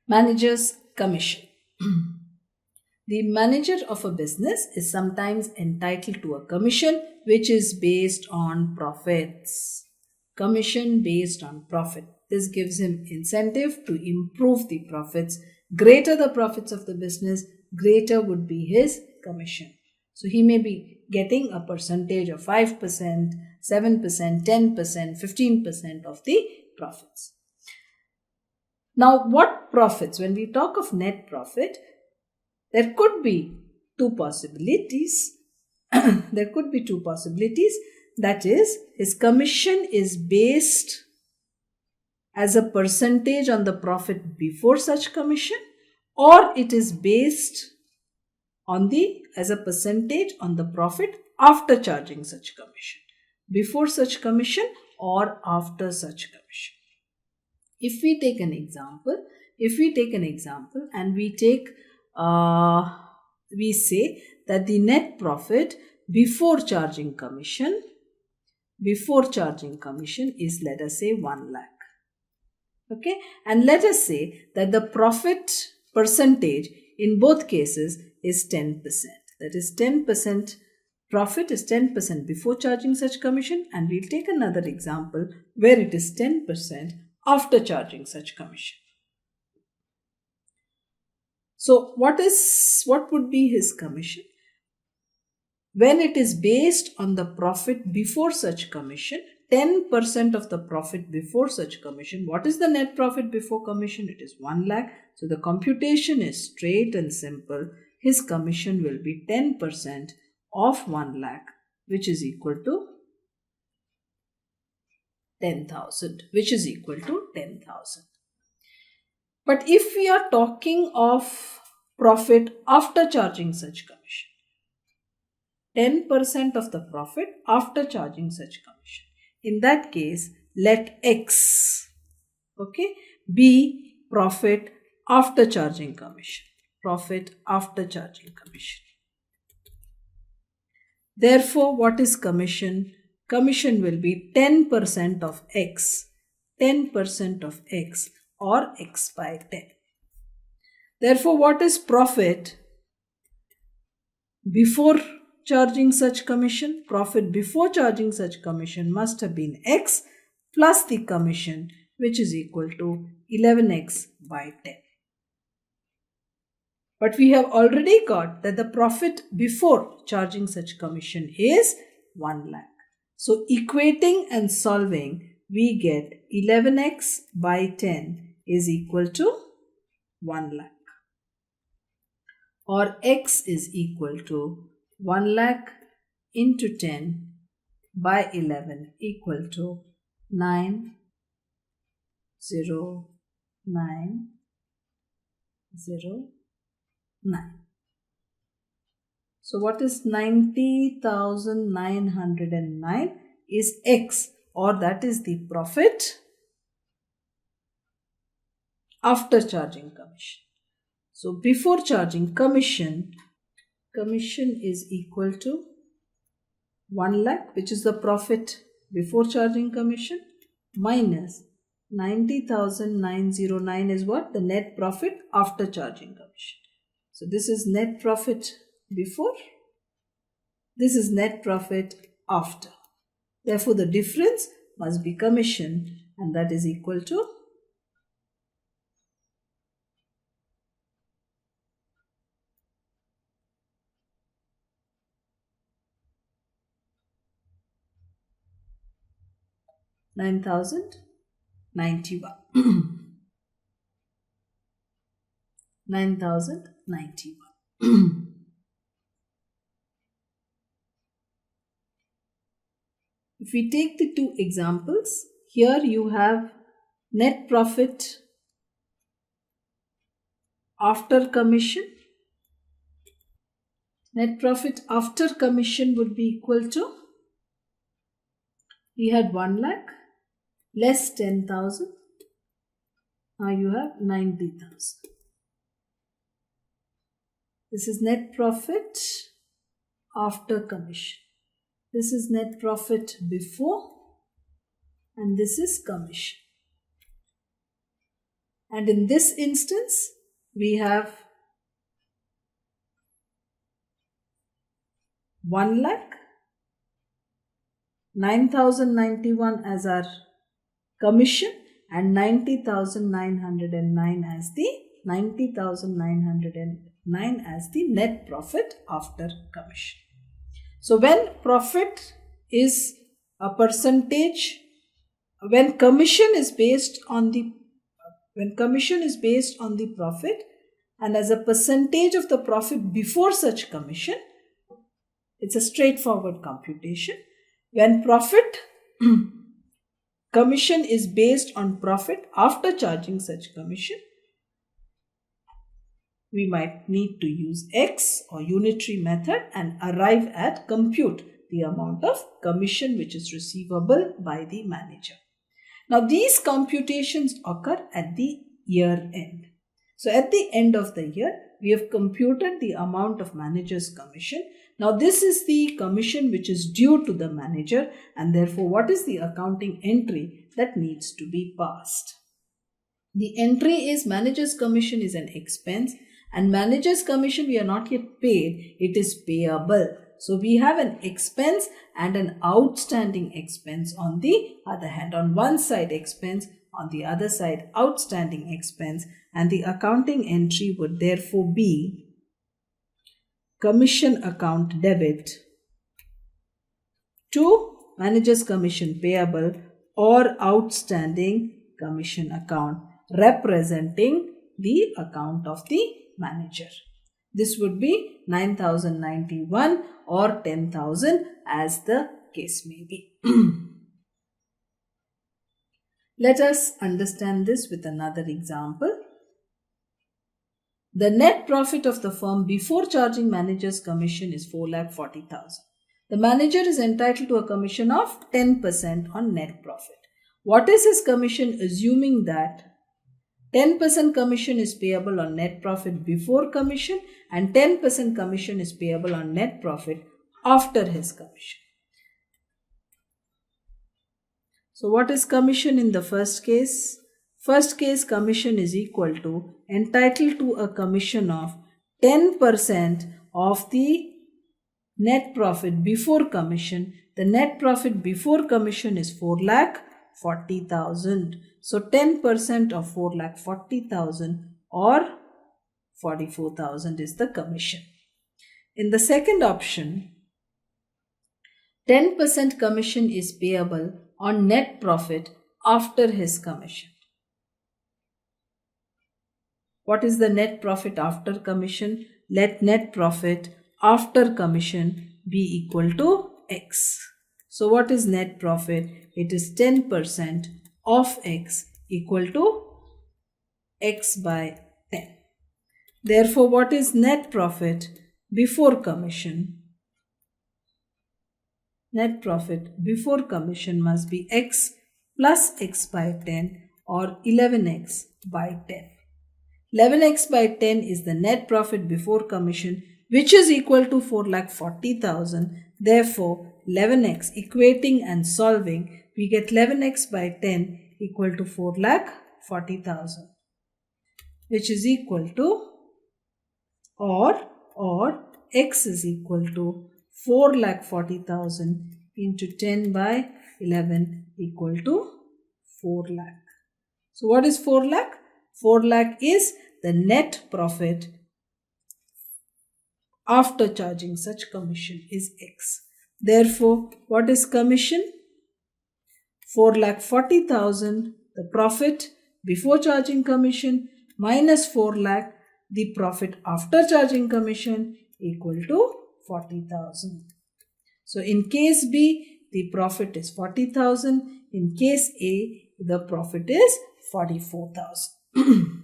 Manager's commission. The manager of a business is sometimes entitled to a commission which is based on profits. Commission based on profit. This gives him incentive to improve the profits. Greater the profits of the business, greater would be his commission. So he may be getting a percentage of 5%, 7%, 10%, 15% of the profits. Now, what profits? When we talk of net profit, there could be two possibilities. There could be two possibilities. That is, his commission is based as a percentage on the profit before such commission, or it is based on as a percentage on the profit after charging such commission. Before such commission or after such commission. If we take an example and we say that the net profit before charging commission is, let us say, 1 lakh. Okay, and let us say that the profit percentage in both cases is 10%. That is 10%. Profit is 10% before charging such commission, and we'll take another example where it is 10% after charging such commission. So what would be his commission? When it is based on the profit before such commission, 10% of the profit before such commission. What is the net profit before commission? It is 1 lakh. So the computation is straight and simple. His commission will be 10% of 1 lakh, which is equal to 10,000, But if we are talking of profit after charging such commission, 10% of the profit after charging such commission. In that case, let X, be profit after charging commission. Therefore, what is commission? Commission will be 10% of X. 10% of X, or X by 10. Therefore, what is profit before charging such commission? Profit before charging such commission must have been X plus the commission, which is equal to 11X by 10. But we have already got that the profit before charging such commission is 1 lakh. So equating and solving, we get 11X by 10 is equal to 1 lakh. Or X is equal to 1 lakh into 10 by 11 equal to 90909. So what is 90,909 is X, or that is the profit after charging commission. So before charging commission is equal to 1 lakh, which is the profit before charging commission, minus 90,909 is what? The net profit after charging commission. So this is net profit before, this is net profit after. Therefore, the difference must be commission, and that is equal to 9,091. 9,091. If we take the two examples, here you have net profit after commission. Net profit after commission would be equal to, we had 1 lakh less 10,000. Now you have 90,000. This is net profit after commission. This is net profit before, and this is commission. And in this instance, we have 1,09,091 as our commission and 90,909 as the 90,909 as the net profit after commission. So when profit is a percentage, when commission is based on the profit and as a percentage of the profit before such commission, it's a straightforward computation. When profit commission is based on profit after charging such commission, we might need to use X or unitary method and arrive at compute the amount of commission which is receivable by the manager. Now these computations occur at the year end. So at the end of the year, we have computed the amount of manager's commission. Now this is the commission which is due to the manager, and therefore what is the accounting entry that needs to be passed? The entry is manager's commission is an expense, and manager's commission we are not yet paid, it is payable. So we have an expense and an outstanding expense on the other hand. On one side expense, on the other side outstanding expense, and the accounting entry would therefore be commission account debit to manager's commission payable or outstanding commission account representing the account of the manager. This would be 9,091 or 10,000 as the case may be. Let us understand this with another example. The net profit of the firm before charging manager's commission is 4,40,000. The manager is entitled to a commission of 10% on net profit. What is his commission, assuming that 10% commission is payable on net profit before commission and 10% commission is payable on net profit after his commission? So what is commission in the first case? First case, commission is equal to entitled to a commission of 10% of the net profit before commission. The net profit before commission is 4,40,000. So 10% of 4,40,000 or 44,000 is the commission. In the second option, 10% commission is payable on net profit after his commission. What is the net profit after commission? Let net profit after commission be equal to X. So what is net profit? It is 10% of X equal to X by 10. Therefore, what is net profit before commission? Net profit before commission must be X plus X by 10 or 11X by 10. 11X by 10 is the net profit before commission, which is equal to 4,40,000. Therefore, 11X equating and solving, we get 11X by 10 equal to 4,40,000, which is equal to or X is equal to 4,40,000 into 10 by 11 equal to 4 lakh. So what is 4 lakh? 4 lakh is the net profit after charging such commission is X. Therefore, what is commission? 4,40,000, the profit before charging commission, minus 4 lakh, the profit after charging commission, equal to 40,000. So in case B, the profit is 40,000. In case A, the profit is 44,000.